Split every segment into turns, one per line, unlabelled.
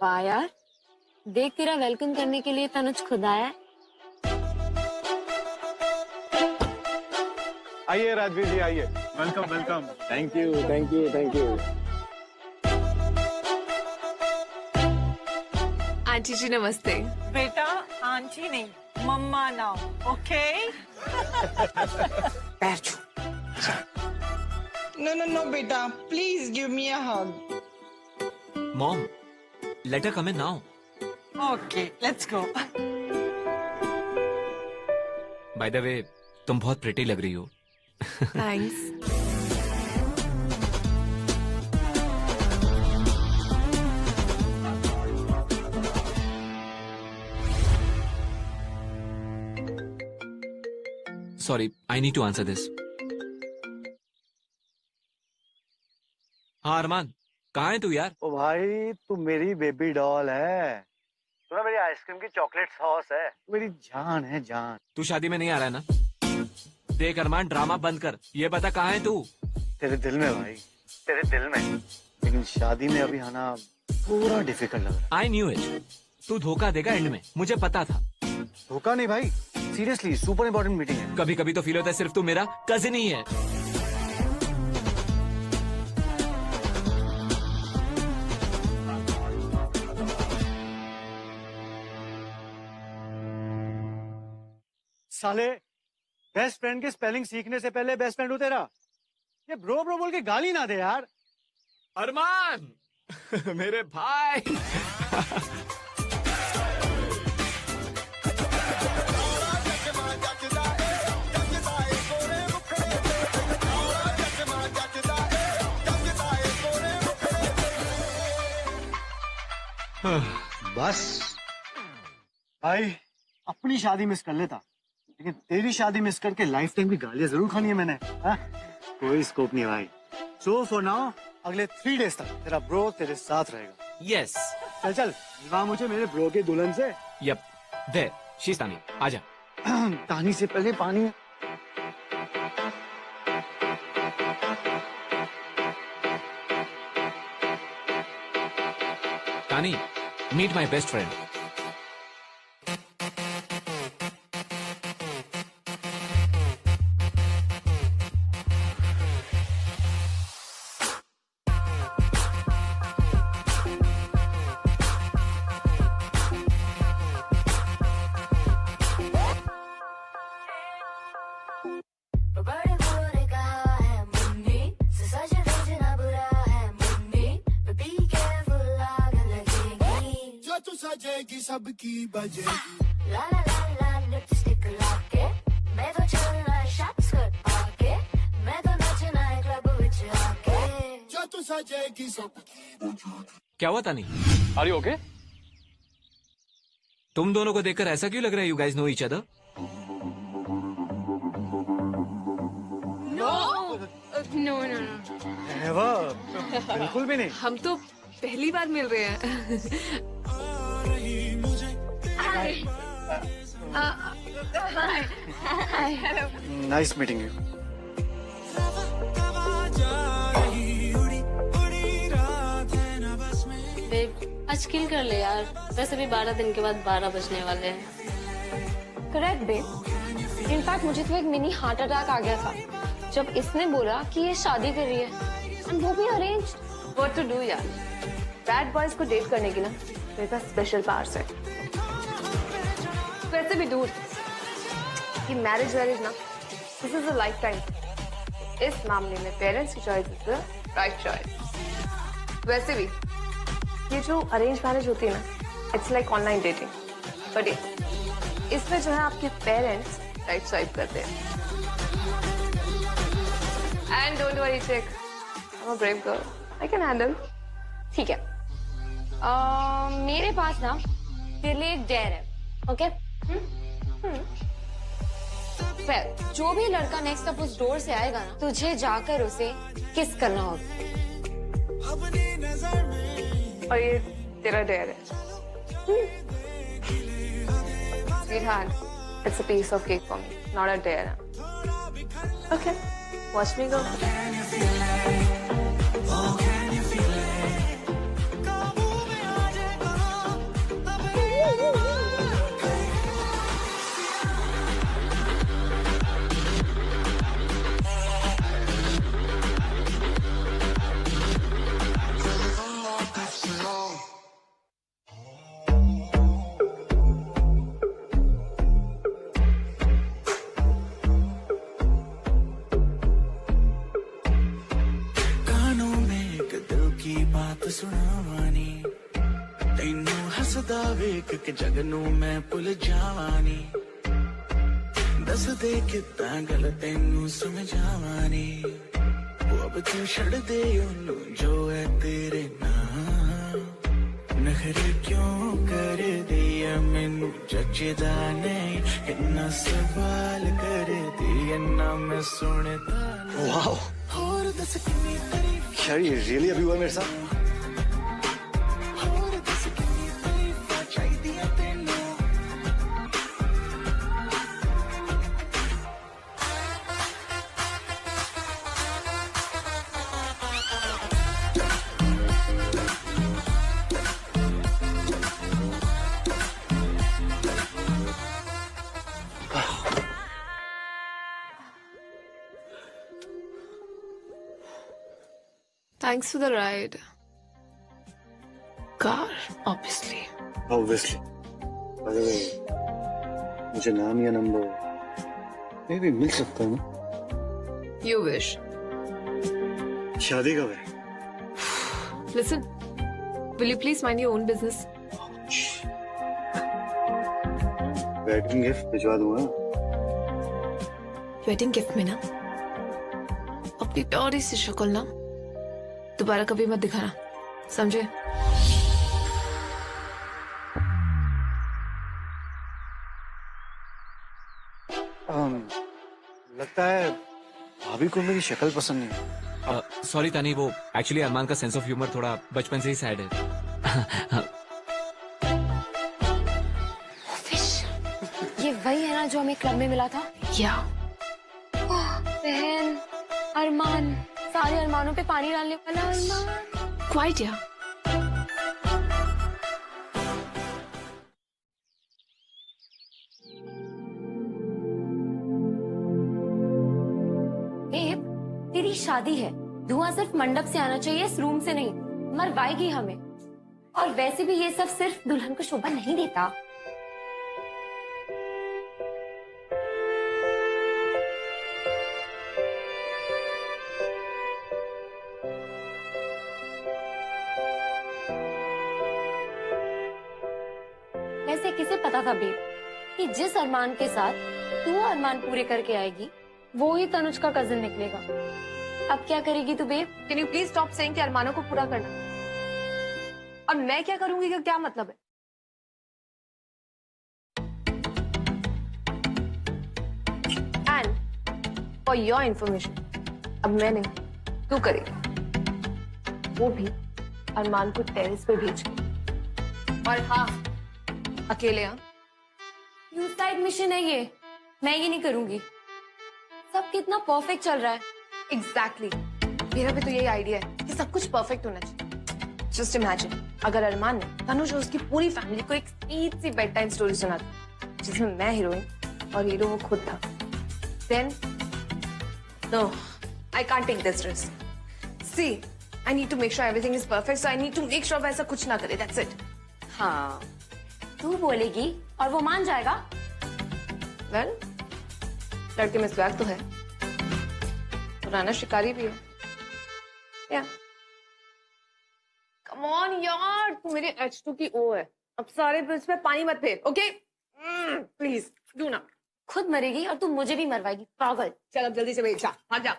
वाह यार, देख तेरा वेलकम करने के लिए तनुज खुद आया है।
आइए राजवीर जी, आइए। Welcome welcome.
Thank you thank you thank you.
Aunty ji नमस्ते।
बेटा आंटी नहीं, mamma now, okay?
No, beta. Please give me a hug.
Mom, let her come in now.
Okay, let's go.
By the way, तुम बहुत pretty लग रही हो।
Thanks.
Sorry, I need to answer this. हाँ अरमान, कहाँ है तू यार?
ओ भाई, तू मेरी बेबी डॉल है। तू ना मेरी आइसक्रीम की चॉकलेट सॉस है। मेरी जान है जान।
तू शादी में नहीं आ रहा है ना? देख अरमान, ड्रामा बंद कर। ये बता कहाँ है तू?
तेरे दिल में भाई, तेरे दिल में। लेकिन शादी में अभी आना पूरा डिफिकल्ट लग रहा
I knew it. तू धोखा देगा एंड में, मुझे पता था।
है। धोखा नहीं भाई, सीरियसली सुपर इम्पोर्टेंट मीटिंग है।
कभी कभी तो फील होता है सिर्फ तू मेरा कजिन ही है।
साले, बेस्ट फ्रेंड के स्पेलिंग सीखने से पहले बेस्ट फ्रेंड हो तेरा। ये ब्रो ब्रो बोल के गाली ना दे यार।
अरमान मेरे भाई।
बस भाई, अपनी शादी मिस कर लेता, लेकिन तेरी शादी मिस करके लाइफ टाइम की गालियां जरूर खानी है मैंने। हा? कोई स्कोप नहीं भाई। सो फॉर नाउ अगले 3 डेज तक तेरा ब्रो तेरे साथ रहेगा।
यस।
चल चल, मिलवा मुझे मेरे ब्रो के दुल्हन से।
यप, देर शीस्तानी, आजा।
तानी से पहले पानी।
तानी, मीट माई बेस्ट फ्रेंड।
सबकी बजेगी।
ला ला ला ला लिपस्टिक लाके मैं तो चलना शॉर्ट स्कर्ट पाके मैं तो नचना है क्लब विच आके
जो तू सजेगी सबकी।
क्या हुआ तानी?
Are you okay?
तुम दोनों को देखकर ऐसा क्यों लग रहा है you guys know each other?
No no no,
never, बिल्कुल भी नहीं।
हम तो पहली बार मिल रहे हैं।
Nice meeting you.
बेब, आज किल कर ले यार। वैसे भी 12 दिन के बाद 12 बजने वाले हैं।
Correct babe. इनफैक्ट मुझे तो एक मिनी हार्ट अटैक आ गया था जब इसने बोला कि ये शादी कर रही है, एंड वो भी अरेंज।
व्हाट टू डू यार, बैड बॉयज को डेट करने की ना मेरे पास स्पेशल पावर्स है। वैसे भी दूर कि मैरिज ना, this is a life time. इस मामले में पेरेंट्स की choice is the right choice. वैसे भी ये जो अरेंज मैरिज होती है ना, it's like online dating, but इसमें जो है आपके पेरेंट्स राइट स्वाइप करते हैं। एंड डोंट वरी चिक, I am a brave girl, I can handle.
ठीक है। मेरे पास ना तेरे लिए एक डेयर है, ओके? फिर जो भी लड़का नेक्स्ट अप उस डोर से आएगा ना, तुझे जाकर उसे किस करना होगा।
और ये तेरा डेयर है। Sweetheart, it's a piece of cake for me, not a dare. Okay, watch me go.
ਕਿ ਜਗ ਨੂੰ ਮੈਂ ਭੁੱਲ ਜਾਵਾਂਨੀ ਦੱਸ ਦੇ ਕਿੱਦਾਂ ਗੱਲ ਤੈਨੂੰ ਸਮਝਾਵਾਂਨੀ ਉਹ ਅਬ ਤੂੰ ਛੱਡ ਦੇ ਉਹਨੂੰ ਜੋ ਹੈ ਤੇਰੇ ਨਾਲ ਨਖਰੇ ਕਿਉਂ ਕਰਦੀ ਐ ਮੈਨੂੰ ਜੱਜਦਾ ਨਹੀਂ ਕਿੰਨਾ ਸਵਾਲ ਕਰਦੀ ਐ ਨਾ ਮੈਂ ਸੁਣਦਾ
वाओ,
ਹੋਰ ਦੱਸ ਕਿੰਨੀ ਤਾਰੀਫ
यार ये रियली अभी हुआ मेरे साथ।
ਹੋਰ ਦੱਸ ਕਿੰਨੀ ਤਾਰੀਫ ਚਾਹੀਦੀ ਐ ਤੈਨੂੰ
Thanks for the ride. Car, obviously.
Obviously. By the way, मुझे नाम या नंबर मे भी मिल सकता है ना?
You wish.
शादी कब है?
Listen, will you please mind your own business?
Wedding gift भिजवा दूंगा।
वेडिंग गिफ्ट में ना अपनी प्यारी सी शक्ल ना दोबारा कभी मत दिखाना, समझे?
लगता है भाभी को मेरी शक्ल पसंद नहीं है।
सॉरी तानी, वो एक्चुअली अरमान का सेंस ऑफ ह्यूमर थोड़ा बचपन से ही सैड है।
फिश, ये वही है ना जो हमें क्लब में मिला था?
या
बहन, अरमान, सारे अरमानों पे पानी डालने वाला अरमान।
क्वाइट या
बेब, तेरी शादी है, धुआं सिर्फ मंडप से आना चाहिए, इस रूम से नहीं। मरवाएगी हमें। और वैसे भी ये सब सिर्फ दुल्हन को शोभा नहीं देता। वैसे किसे पता था बेब कि जिस अरमान के साथ तू अरमान पूरे करके आएगी वो ही तनुज का कजिन निकलेगा। अब क्या करेगी तू babe?
Can you please stop saying कि अरमानों को पूरा करना, और मैं क्या करूंगी का क्या मतलब है? एंड फॉर योर इंफॉर्मेशन, अब मैं नहीं तू करेगी, वो भी अरमान को टेरेस पे भेज के। और हाँ, अकेले। हाँ,
सुसाइड मिशन है ये, मैं ये नहीं करूंगी। सब कितना परफेक्ट चल रहा है।
एग्जैक्टली मेरा भी तो यही आइडिया है कि सब कुछ परफेक्ट होना चाहिए। जस्ट इमेजिन अगर अरमान ने तनुज और उसकी पूरी फैमिली को एक स्वीट सी बेड टाइम स्टोरी सुना दी जिसमें मैं हीरोइन और हीरो वो खुद था, then no, I can't take this risk. See, I need to make sure everything is perfect, so I need to make sure वैसा कुछ ना करे, दैट्स इट।
हाँ, तू बोलेगी और वो मान जाएगा।
वेल, लड़के में स्वैग तो है, पुराना शिकारी भी है। या कम ऑन यार, तू मेरे H2 की O है। अब सारे बिल्स पे पानी मत फेर, ओके? प्लीज डू ना।
खुद मरेगी और तू मुझे भी मरवाएगी, पागल।
चल अब जल्दी से बैठ जा, भाग जा।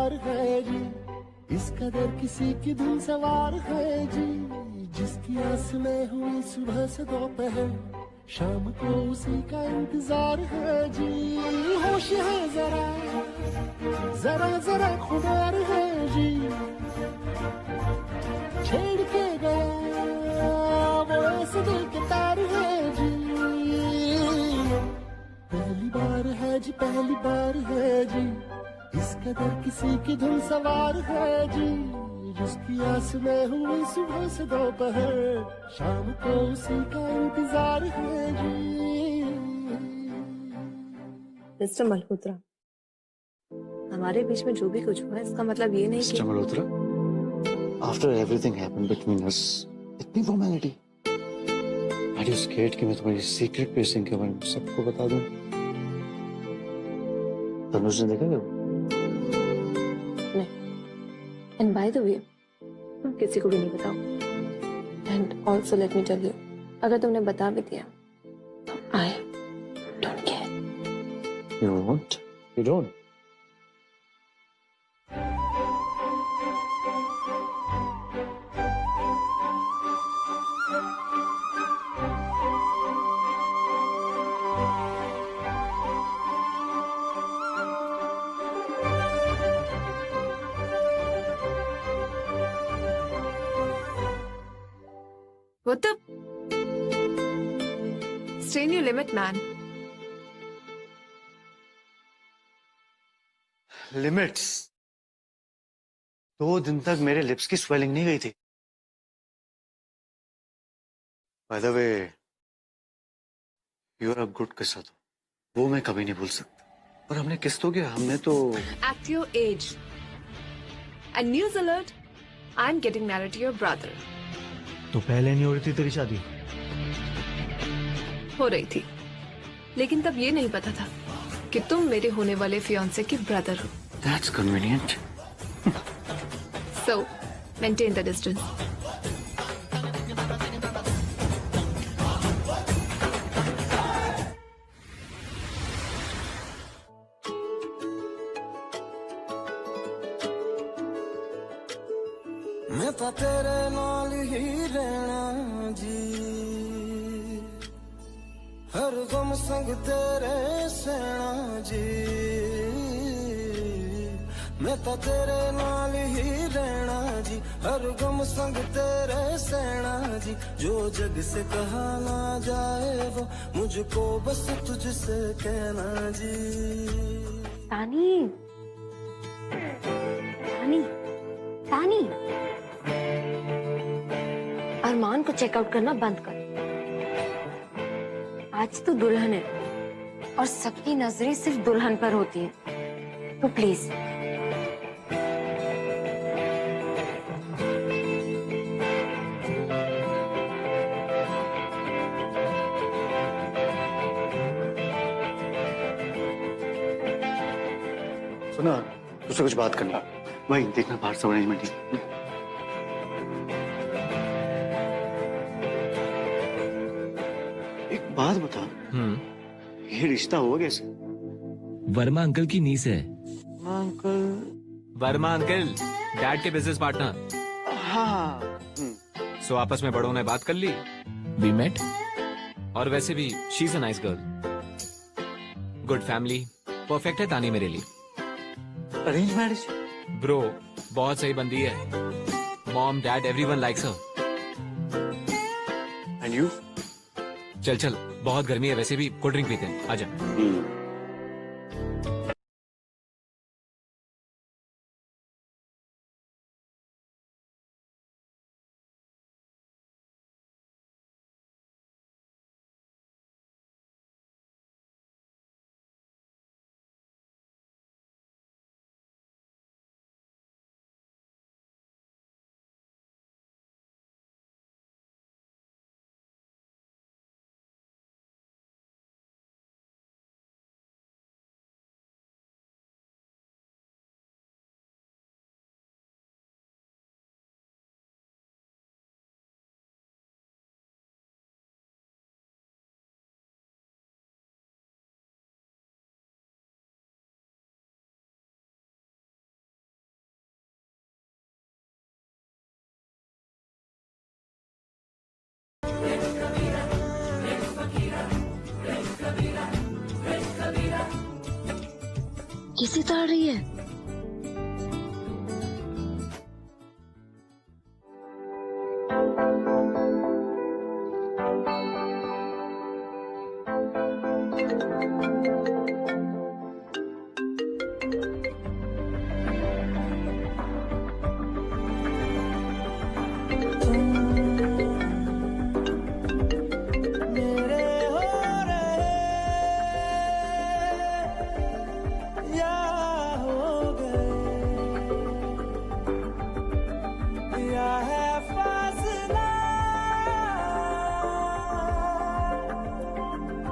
प्यार है जी, इस कदर किसी की धुन सवार है जी, जिसकी आस में हुई सुबह से दोपहर, शाम को उसी का इंतजार है जी। होश है जरा जरा जरा खुमार है जी, छेड़ के गया वो ऐसे दिल के तार है जी। पहली बार है जी, पहली बार है जी, इस कदर किसी की धुन सवार है जी, जिसकी आस में हुई सुबह से दोपहर, शाम को उसी का इंतजार है जी।
मिस्टर मल्होत्रा, हमारे बीच में जो भी कुछ हुआ है इसका मतलब ये नहीं
mister Malhotra, after everything happened between us, इतनी फॉर्मेलिटी? आर यू स्केर्ड कि मैं तुम्हारी सीक्रेट पेसिंग के बारे में सबको बता दूं? तनुज ने देखा क्या?
नहीं। एंड बाय द वे, तुम किसी को भी नहीं बताओ। And also let me tell you, अगर तुमने बता भी दिया तो I don't care.
You won't? You don't?
What the? Stay in your limit, man.
Limits? 2 दिन तक मेरे लिप्स की स्वेलिंग नहीं गई थी। By the way, you are a good kisser, वो मैं कभी नहीं भूल सकता। और हमने किस तो किया, हमने तो
At your age. And news alert, I'm getting married to your brother.
तो पहले नहीं हो रही थी तेरी शादी?
हो रही थी, लेकिन तब ये नहीं पता था कि तुम मेरे होने वाले फियांसे के ब्रदर हो।
That's convenient.
So, maintain the distance.
मैं तो तेरे नाल ही रहना जी, हर गम संग तेरे सहना जी, मैं तो तेरे नाल ही रहना जी, हर गम संग तेरे सहना जी, जो जग से कहा ना जाए वो मुझको बस तुझसे कहना जी।
तानी, तानी, तानी, अरमान को चेकआउट करना बंद कर। आज तो दुल्हन है और सबकी नजरें सिर्फ दुल्हन पर होती हैं, तो प्लीज।
सुना, तुझसे कुछ बात करना। वही देखना, बाहर सब अरेंजमेंट ही। एक बात बता, ये रिश्ता हुआ कैसे?
वर्मा अंकल की नीस है।
अंकल?
वर्मा अंकल डैड के बिजनेस पार्टनर।
हाँ।
सो आपस में बड़ों ने बात कर ली, वी मेट, और वैसे भी she is a nice girl, good family, perfect है तानी मेरे लिए।
Arrange marriage?
ब्रो, बहुत सही बंदी है, mom dad everyone likes her.
And you?
चल चल, बहुत गर्मी है, वैसे भी कोल्ड ड्रिंक पीते हैं, आजा।
किसी ताड़ रही है।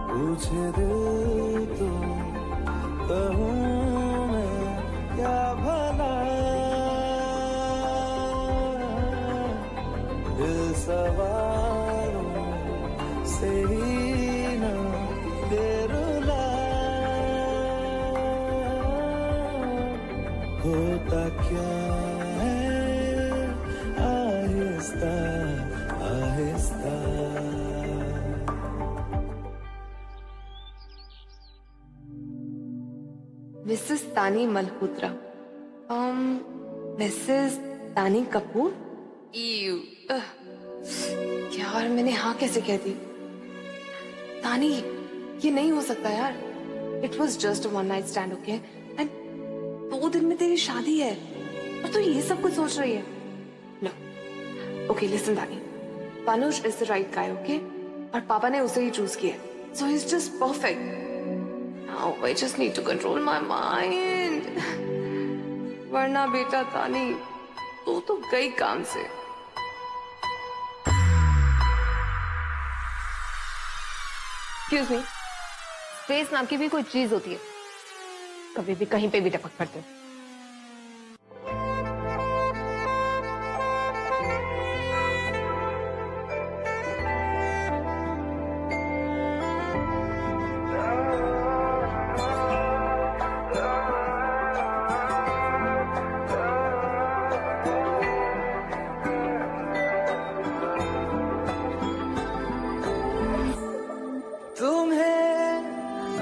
पूछ दिल तो कहूँ मैं क्या भला, दिल सवालों से ही न दे रुला, होता क्या है आहिस्ता आहिस्ता।
मिसेस तानी मल्होत्रा, मिसेस तानी कपूर। यार मैंने हाँ कैसे कह दी? तानी, ये नहीं हो सकता यार। It was just one night stand, okay? And 2 दिन में तेरी शादी है और तू ये सब कुछ सोच रही है? नो, ओके लिसन तानी, Panuj is the right guy, okay? और पापा ने उसे ही चूज किया, so he's just perfect. Now I just need to control my mind. वरना बेटा तानी तू तो गई काम से। Excuse me, स्पेस नाम की भी कोई चीज होती है, कभी भी कहीं पे भी टपक पड़ते हो।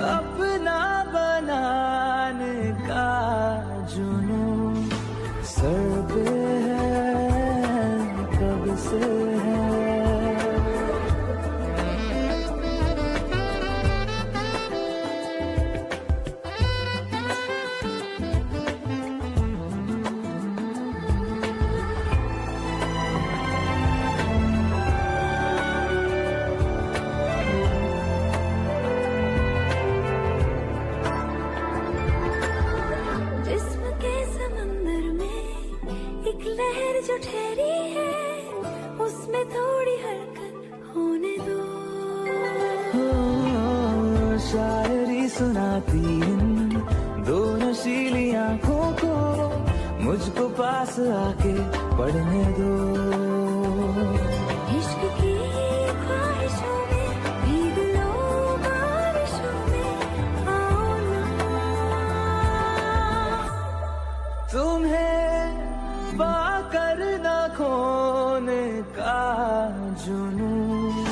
अपना बनाने का जुनून सर पे है कब से है।
लहर जो ठहरी है उसमें थोड़ी हरकत होने दो।
शायरी सुनाती इन दो नशीली आंखों को, मुझको पास आके पढ़ने दो।
इश्क की ख्वाहिशों में भीग लो बारिशों में, आओ ना।
तुम्हें पाकर न खोने का जुनून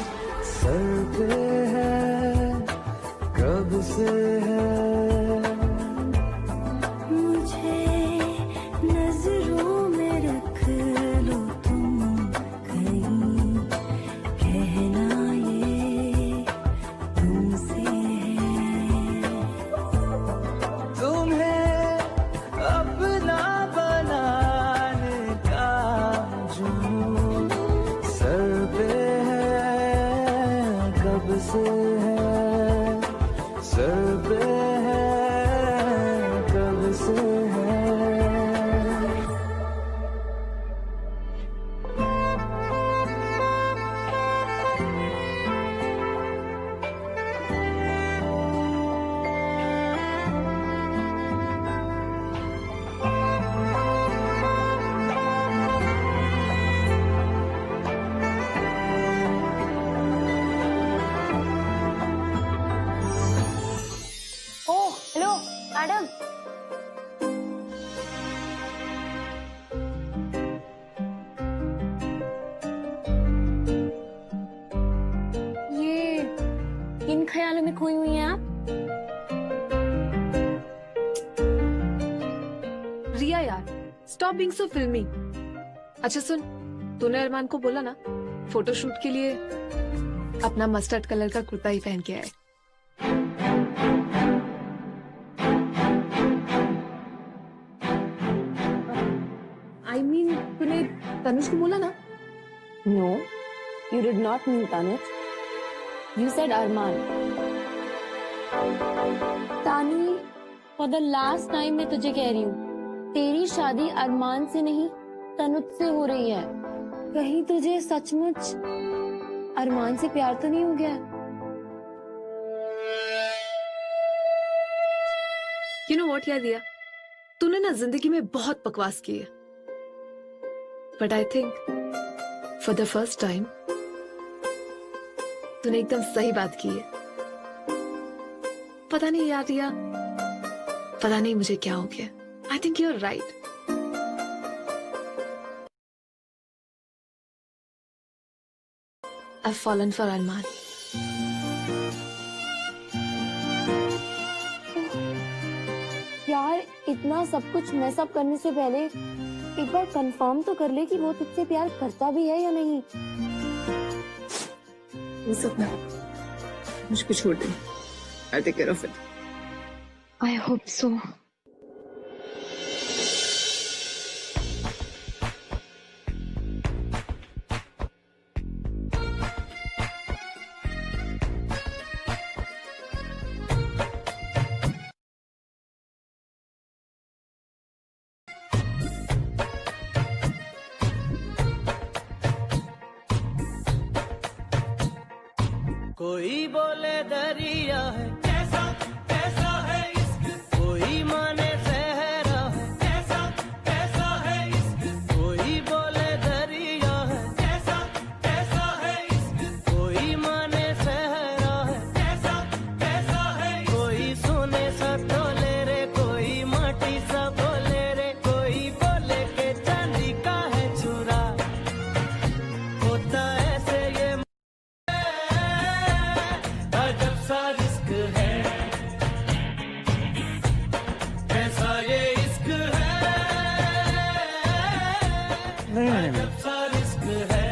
सर पे है कब से है।
मुझे नजरों में रख लो तुम कहीं, कहना ये तुमसे है।
तुम्हें अपना बनाने का जुनून सर पे है कब से है, सर पे है कब से है।
ओह हेलो मैडम, ये किन ख्यालों में खोई हुई हैं आप?
Stop being so filmy. अच्छा सुन, तूने अरमान को बोला ना फोटोशूट के लिए अपना मस्टर्ड कलर का कुर्ता ही पहन के आए. I mean, तूने तनुज को बोला ना?
No, you did not mean Tanuj. You said Arman. तानी, for the last time मैं तुझे कह रही हूँ, तेरी शादी अरमान से नहीं तनुज से हो रही है. कहीं तुझे सचमुच अरमान से प्यार तो नहीं हो गया?
You know what यार दिया, तूने ना जिंदगी में बहुत बकवास की है. But I think for the first time तूने एकदम सही बात की है. पता नहीं यार रिया, पता नहीं मुझे क्या हो गया. I think you're right. I've fallen for Arman.
यार इतना सब कुछ मैसअप करने से पहले एक बार कंफर्म तो कर ले कि वो तुझसे प्यार करता भी है या नहीं.
ये सब ना मुझको छोड़ दे. I'll take care of it.
I hope so.
कोई बोले दरिया है कैसा कैसा है इश्क, कोई माने सहरा है कैसा कैसा है इश्क, कोई बोले दरिया है कैसा कैसा है इश्क, कोई माने सहरा है कैसा कैसा है इश्क, कोई सोने सा तोले रे, कोई माटी सा बोले रे, कोई बोले के चांदी का है चूरा. होता ऐसे ये अजब सा रिस्क है, कैसा ये इश्क है,
नहीं नहीं नहीं,
अजब सा रिस्क है.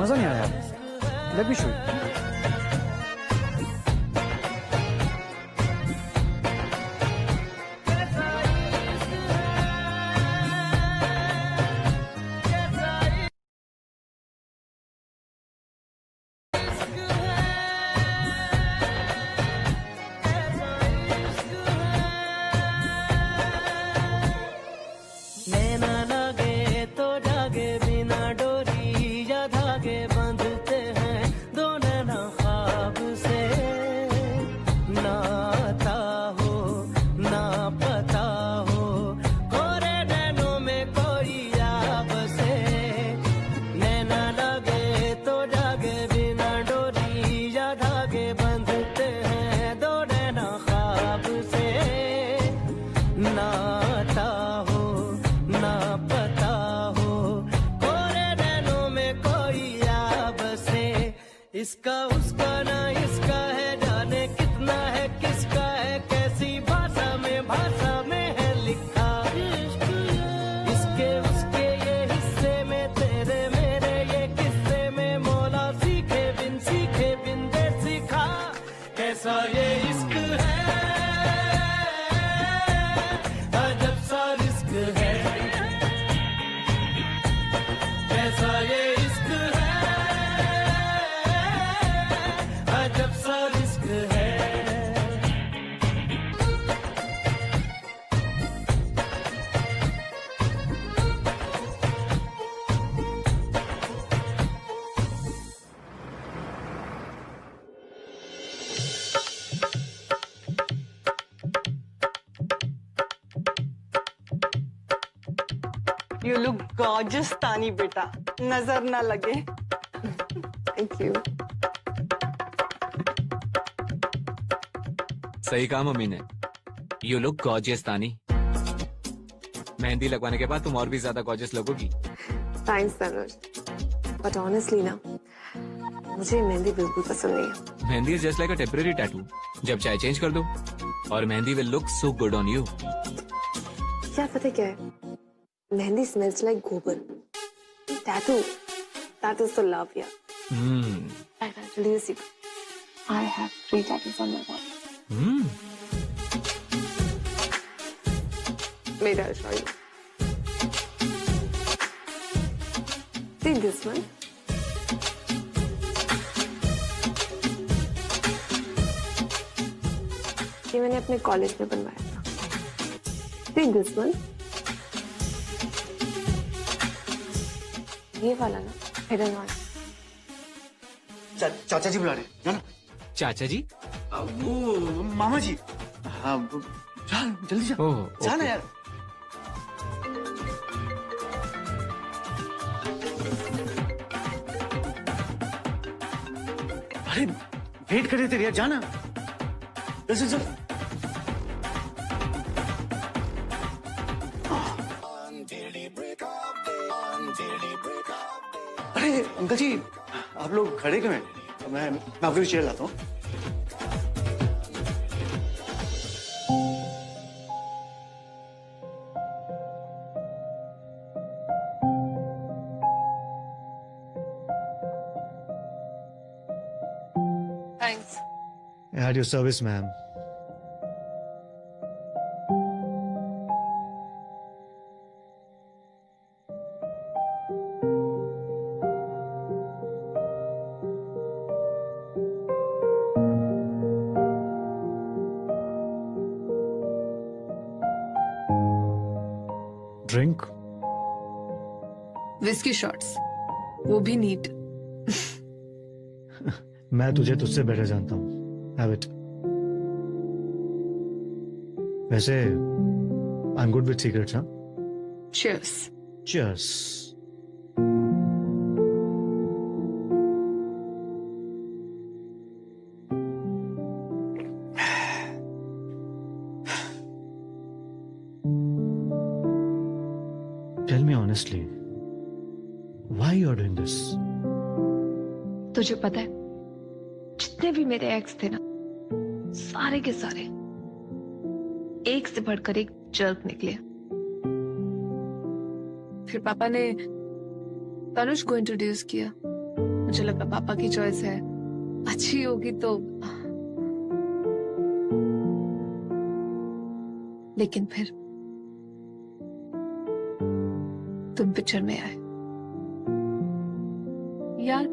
मजा नहीं आया. Let me show you.
नैना लागे तो जागे बिना डोरी या धागे बांधते हैं दो नैना ख्वाब से. ना आता हो ना पता हो, कोरे नैनों में कोई याब से. नैना लागे तो जागे बिना डोरी या धागे बांधते हैं दो नैना ख्वाब से. ना आता हो ना पता हो, कोरे नैनों में कोई याब से. इसका उसका ना इसका है, जाने कितना है किसका है, कैसी भाषा में है लिखा. इसके उसके ये हिस्से में, तेरे मेरे ये किस्से में, मौला सीखे बिन दे सीखा. कैसा ये इश्क है, अजब सा रिस्क है, कैसा ये इश्क है, अजब सा रिस्क है.
You look gorgeous, तानी बेटा. नजर ना लगे.
Thank you.
सही कहा मम्मी ने. यू लुक गॉर्जियस तानी. मेहंदी लगवाने के बाद तुम और भी ज्यादा गॉर्जियस लगोगी.
Thanks तनुज. But honestly ना, मुझे मेहंदी बिल्कुल पसंद नहीं है.
Mehndi is just like a temporary tattoo. जब चाहे चेंज कर दो और mehndi will look so good on you.
क्या पता क्या है, mehndi smells like gobar. Tattoo. That is the love, yeah. I'll tell you a secret. I have 3 tattoos on my body. Wait, I'll show you. See this one? ये मैंने अपने college में बनवाया था. See this one? ये वाला ना hidden one.
चाचा जी बुला रहे हैं, जाना.
चाचा जी?
वो मामा जी. हाँ जा जल्दी जा.
ओह,
जाना
ओके।
यार. अरे वेट कर रहे थे यार, जाना. चल चल चल. अरे अंकल जी, आप लोग खड़े क्यों हैं? मैं आपके लिए चेयर लाता हूँ.
Thanks.
At your service, ma'am. Drink?
Whiskey shots. वो भी नीट.
मैं तुझे तुझसे बेटर जानता हूँ. Have it. वैसे I'm good with secrets, हाँ?
Cheers.
Cheers. Tell me honestly, why you are doing this?
तुझे पता है जितने भी मेरे एक्स थे ना, सारे के सारे एक से बढ़कर एक जर्क निकले. फिर पापा ने तनुज को इंट्रोड्यूस किया. मुझे लगा पापा की चॉइस है, अच्छी होगी तो. लेकिन फिर तुम पिक्चर में आए. यार,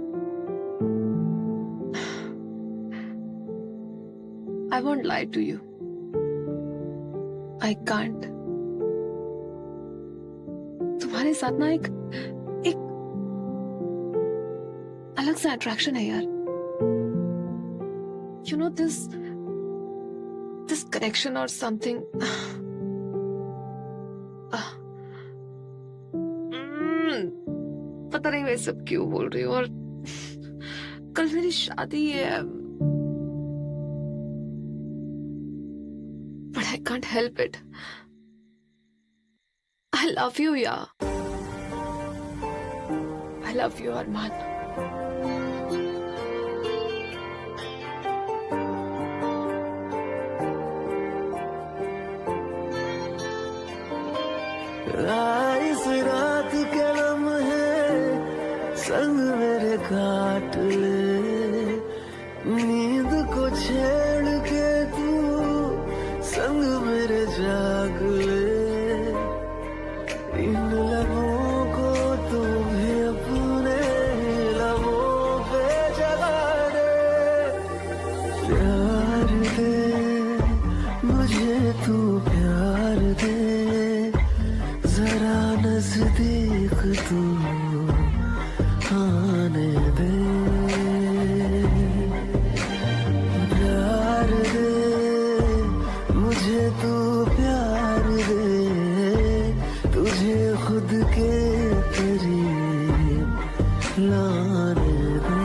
I won't lie to you. I can't. तुम्हारे साथ ना एक अलग सा अट्रैक्शन है यार. You know this connection or something. पता नहीं मैं सब क्यों बोल रही हूँ. और कल मेरी शादी है. But I can't help it. I love you, yeah. I love you, Arman.
इस रात के लम्हे संग मेरे काट ले, नींद को छेड़ के तू संग मेरे जाग ले. इन लबों को तू भी अपने लबों पे जगा दे. प्यार दे मुझे, तू प्यार दे. जरा नजदीक तू आने दे. प्यार दे मुझे, तू प्यार दे. तुझे खुद के करीब लाने दे.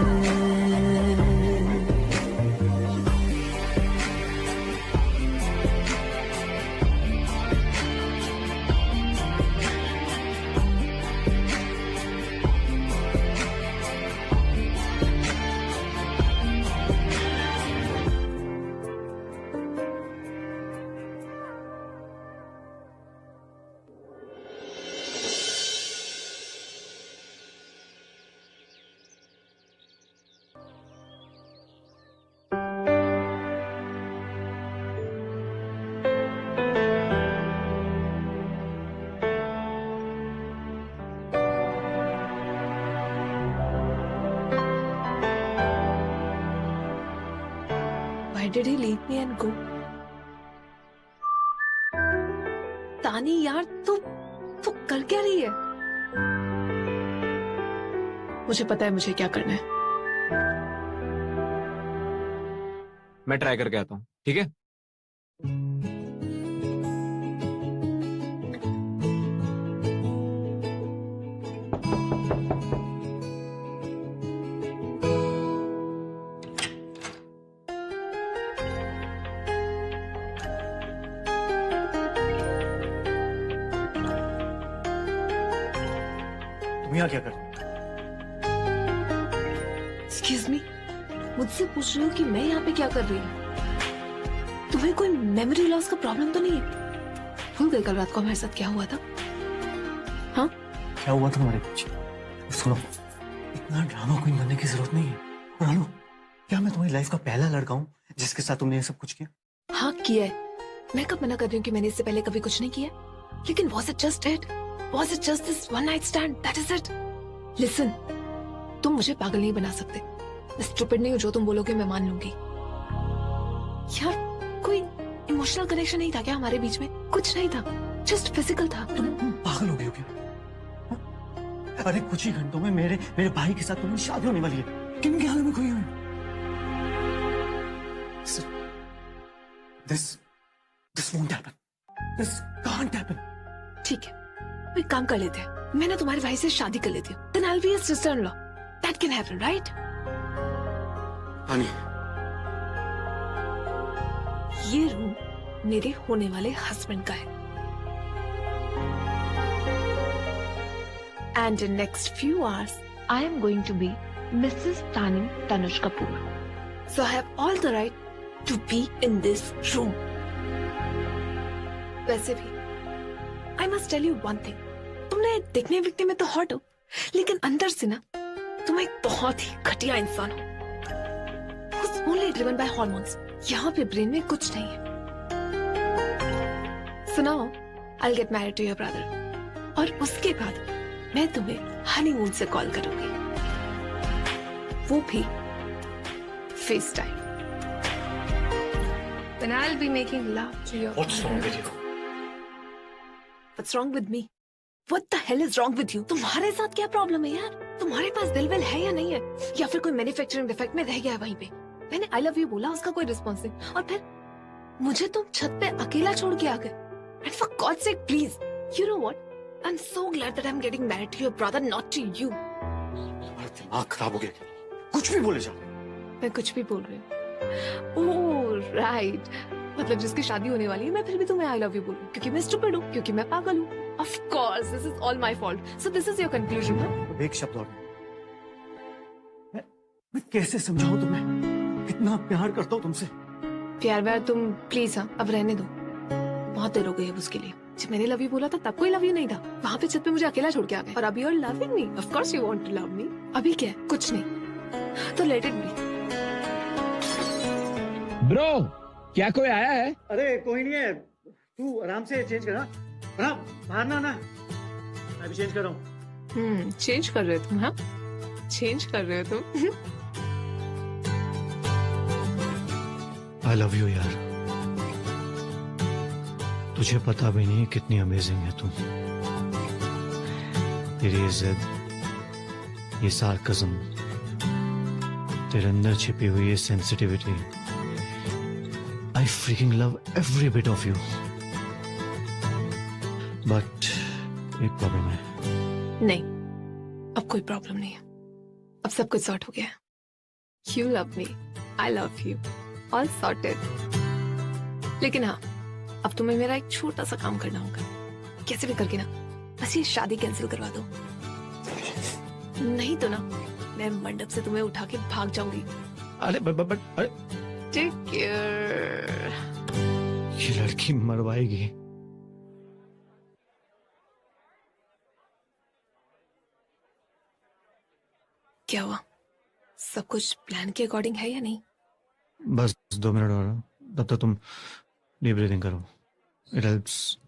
did he leave me and go? तानी यार तू कर क्या रही है? मुझे पता है मुझे क्या करना है.
मैं ट्राई करके आता हूँ, ठीक है?
तुम यहाँ क्या कर रहे हो?
Excuse me, मुझसे पूछ रही हो कि मैं यहाँ पे क्या कर रही हूँ? तुम्हें कोई मेमोरी लॉस का प्रॉब्लम तो नहीं है? भूल गई कल रात को हमारे साथ क्या हुआ था? हाँ?
क्या हुआ था हमारे पीछे? सुनो, इतना ड्रामा क्वीन बनने की जरूरत नहीं है. रानू, क्या मैं तुम्हारी लाइफ का पहला लड़का हूँ जिसके साथ तुमने ये सब कुछ किया?
हाँ किया है. मैं कब मना कर रही हूँ कि मैंने इससे पहले कभी कुछ नहीं किया? लेकिन was it just it? Was it just this one night stand? That is it. Listen, तुम मुझे पागल नहीं बना सकते. मैं स्टूपिड नहीं हूँ, जो तुम बोलोगे मैं मान लूंगी. यार कोई इमोशनल कनेक्शन नहीं था क्या हमारे बीच में? कुछ नहीं था, जस्ट फिजिकल था.
तुम पागल हो गई हो क्या? हाँ? अरे कुछ ही घंटों में मेरे भाई के साथ तुम्हारी शादी होने वाली है. किन के हाल में खोई हुई? This won't happen. This can't happen.
ठीक है, तो एक काम कर लेते हैं. मैं ना तुम्हारे भाई से शादी कर लेती हूँ. Then I'll be his sister-in-law. That can happen, right?
हानी,
ये रूम मेरे होने वाले हस्बैंड का है. And in next few hours, I am going to be Mrs. Tani Tanush Kapoor. So I have all the right to be in this room. वैसे भी, I must tell you one thing. तुमने दिखने विकने में तो hot हो, लेकिन अंदर से ना तुम एक बहुत ही घटिया इंसान हो. Who's only driven by hormones. यहाँ पे ब्रेन में कुछ नहीं है. So now, I'll get married to your brother. और उसके बाद मैं तुम्हें हनीमून से कॉल करूंगी. वो भी face time. Then I'll be making love to your
What's wrong with you?
What's wrong with me? What the hell is wrong with you? तुम्हारे साथ क्या प्रॉब्लम है यार? तुम्हारे पास दिल विल है या नहीं है? या फिर कोई मैन्युफैक्चरिंग डिफेक्ट में रह गया है वहीं पे? मैंने आई लव यू बोला, उसका कोई रिस्पॉन्स नहीं. और फिर मुझे तुम छत पे अकेला छोड़ के आ गए. And for God's sake, please, you know what? I'm so glad that I'm getting married to your brother, not to you.
तुम्हारा दिमाग खराब हो गया. कुछ भी बोले जाओ.
मैं कुछ भी बोल रही हूँ. ओह राइट, मतलब जिसकी शादी होने वाली है मैं फिर भी तुम्हें आई लव यू बोलूं क्योंकि मैं स्टूपिड हूँ, क्योंकि मैं पागल हूँ. Of course, this is all my fault. So this is your conclusion, huh?
एक शब्द और. मैं कैसे समझाऊं तुम्हें? कितना प्यार करता हूँ तुमसे.
प्यार व्यार तुम प्लीज हाँ अब रहने दो. बहुत देर हो गई अब उसके लिए. जब मैंने लव यू बोला था तब कोई लव यू नहीं था. वहाँ पे छत पे मुझे अकेला छोड़ के आ गए. और अभी you're loving me. Of course you want to love me. अभी क्या है? कुछ नहीं. तो let it be.
ब्रो, क्या कोई आया है?
अरे कोई नहीं है. तू आराम से चेंज करना. बाहर ना मैं भी चेंज कर रहा हूँ.
चेंज कर रहे हो तुम? हाँ चेंज कर रहे हो तुम.
आई लव यू यार. तुझे पता भी नहीं कितनी अमेजिंग है तुम. तेरी ये जिद, ये सार्कज़म, तेरे अंदर छिपी हुई ये sensitivity. I freaking love every bit of you. But एक प्रॉब्लम है.
नहीं, अब कोई प्रॉब्लम नहीं है. अब सब कुछ सॉर्ट हो गया. You love me, I love you, all sorted. लेकिन हाँ, अब तुम्हें मेरा एक छोटा सा काम करना होगा. कैसे भी करके ना बस ये शादी कैंसिल करवा दो. नहीं तो ना मैं मंडप से तुम्हें उठा के भाग जाऊंगी.
अरे अरे
टेक केयर.
ये लड़की मरवाएगी.
क्या हुआ? सब कुछ प्लान के अकॉर्डिंग है या नहीं?
बस 2 मिनट और. तब तक तुम डीप ब्रीथिंग करो. It helps.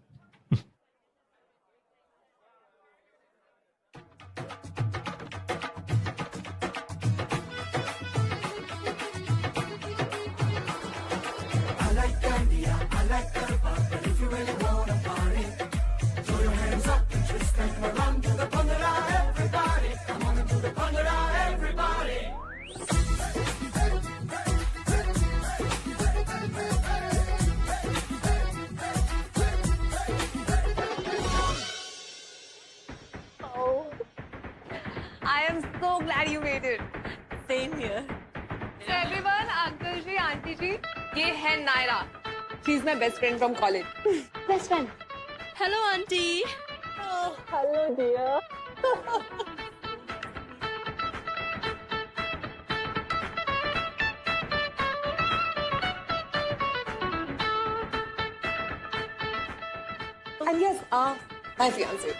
graduated.
Same here.
So everyone, uncle ji, auntie ji, ये है Naira. She's my best friend from college.
Best friend.
Hello aunty.
Hello dear.
And yes, my fiance.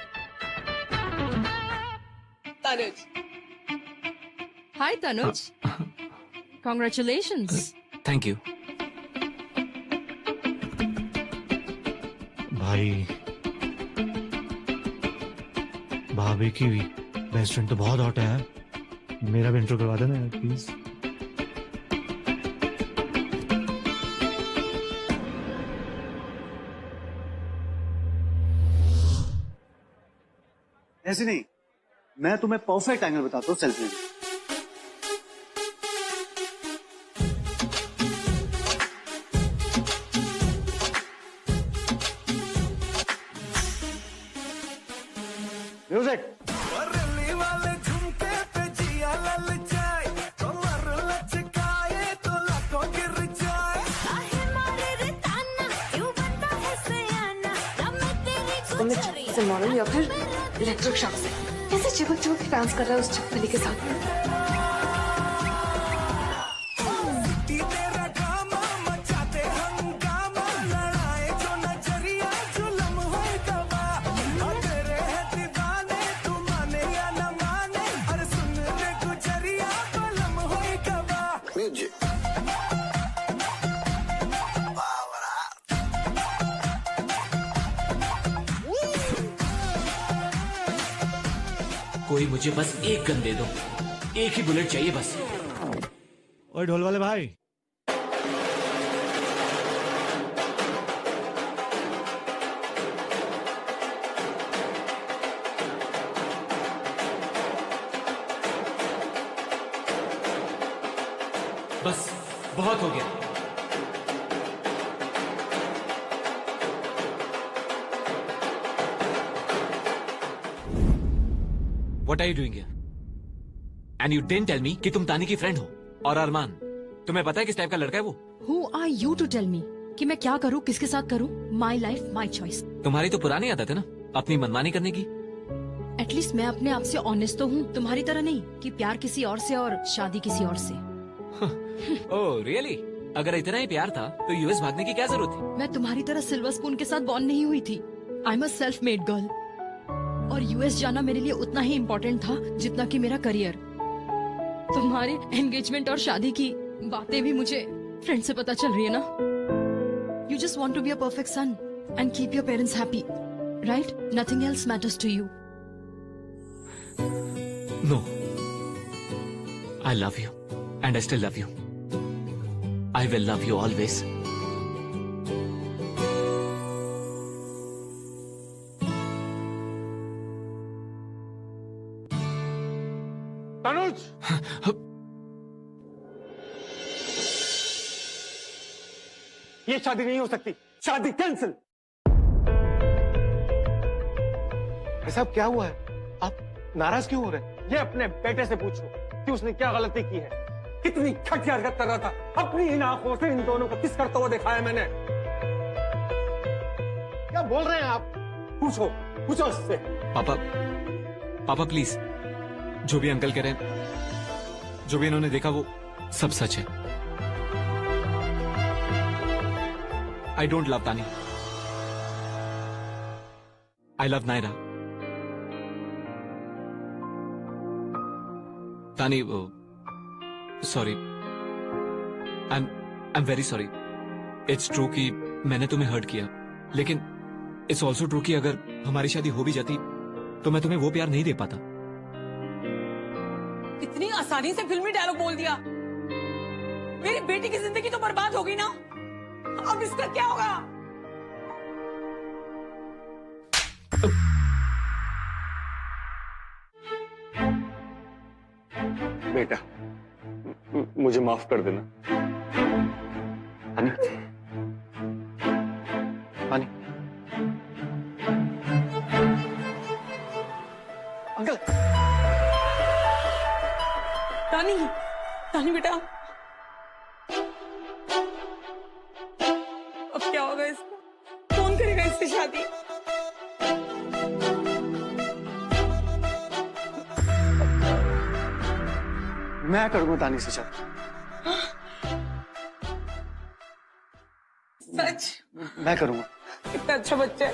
Tanuj.
Hi Tanuj। Congratulations।
Thank you.
भाई भाभी की best friend तो बहुत hot है। मेरा भी इंट्रो करवा देना यार प्लीज। ऐसे नहीं, मैं तुम्हें परफेक्ट एंगल बताता हूँ सेल्फी में। म्यूजिक।
वाले झुमके पे जिया ललचाए, कमर लचकाए तो लाखों गिर जाए।
तुमने चप्पल से मॉडल या फिर इलेक्ट्रिक शॉक से कैसे चिपक चिपक के डांस कर रहा है उस चप्पली के साथ।
तेरा ड्रामा मचाते हंगामा, लड़ाए जो नजरिया जुलम होए गवा। तेरे है दीवाने, तू माने या न माने, अरे सुन ले गुजरिया बलम होए गवा।
कोई मुझे बस एक गन दे दो, एक ही बुलेट चाहिए बस।
ओए ढोल वाले भाई,
बस बहुत हो गया। What are you doing here? And you didn't tell me कि तुम तानी की फ्रेंड हो। और अरमान, तुम्हें पता है किस टाइप का लड़का है वो?
Who are you to tell me कि मैं क्या करूँ, किसके साथ करूँ? My life, my choice.
तुम्हारी तो पुरानी आदत है ना, अपनी मनमानी करने की।
एटलीस्ट मैं अपने आप से ऑनेस्ट तो हूँ, तुम्हारी तरह नहीं कि प्यार किसी और से और शादी किसी और से।
Oh really? अगर इतना ही प्यार था तो यूएस भागने की क्या जरूरत थी?
मैं तुम्हारी तरह सिल्वर स्पून के साथ बॉर्न नहीं हुई थी। I am a self made girl और यूएस जाना मेरे लिए उतना ही इम्पोर्टेंट था जितना कि मेरा करियर। तुम्हारे एंगेजमेंट और शादी की बातें भी मुझे फ्रेंड से पता चल रही है ना। You just want to be a perfect son and keep your parents happy, right? Nothing else matters to you.
No. I love you. And I still love you. I will love you always.
Tanuj. ये शादी नहीं हो सकती, शादी cancel. साहब क्या हुआ है? आप नाराज क्यों हो रहे हैं? ये अपने बेटे से पूछो कि उसने क्या गलती की है। कितनी घटिया हरकत कर रहा था, अपनी इन आंखों से इन दोनों को किस करता हुआ दिखाया मैंने। क्या बोल रहे हैं आप? पूछो पूछो उससे।
पापा प्लीज, जो भी अंकल कह रहे हैं, जो भी इन्होंने देखा वो सब सच है। आई डोंट लव तानी, आई love Naira. Tani sorry, I am very sorry. It's true कि मैंने तुम्हें हर्ट किया, लेकिन इट्स ऑल्सो ट्रू कि अगर हमारी शादी हो भी जाती तो मैं तुम्हें वो प्यार नहीं दे पाता।
इतनी आसानी से फिल्मी डायलॉग बोल दिया। मेरी बेटी की जिंदगी तो बर्बाद हो गई ना, अब इसका क्या होगा?
बेटा मुझे माफ कर देना। हनी, हनी, अंकल
तानी, तानी बेटा, अब क्या होगा इसका? कौन करेगा इससे शादी?
मैं करूंगा तानी से शादी।
सच?
मैं करूंगा।
कितना अच्छा बच्चा है।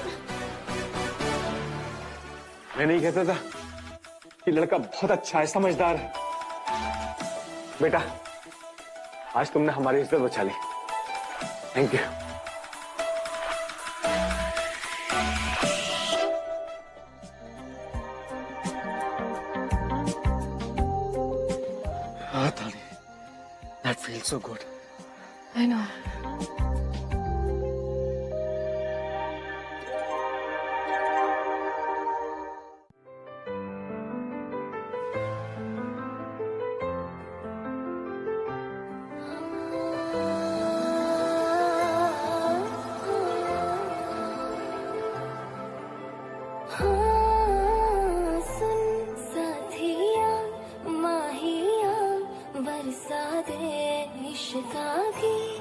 मैं नहीं कहता था कि लड़का बहुत अच्छा है, समझदार है। बेटा, आज तुमने हमारी इज्जत बचा ली। Thank you.
हाँ तानी, that feels so good.
I know.
हाँ, सुन साथिया माहिया बरसा दे इश्क़ की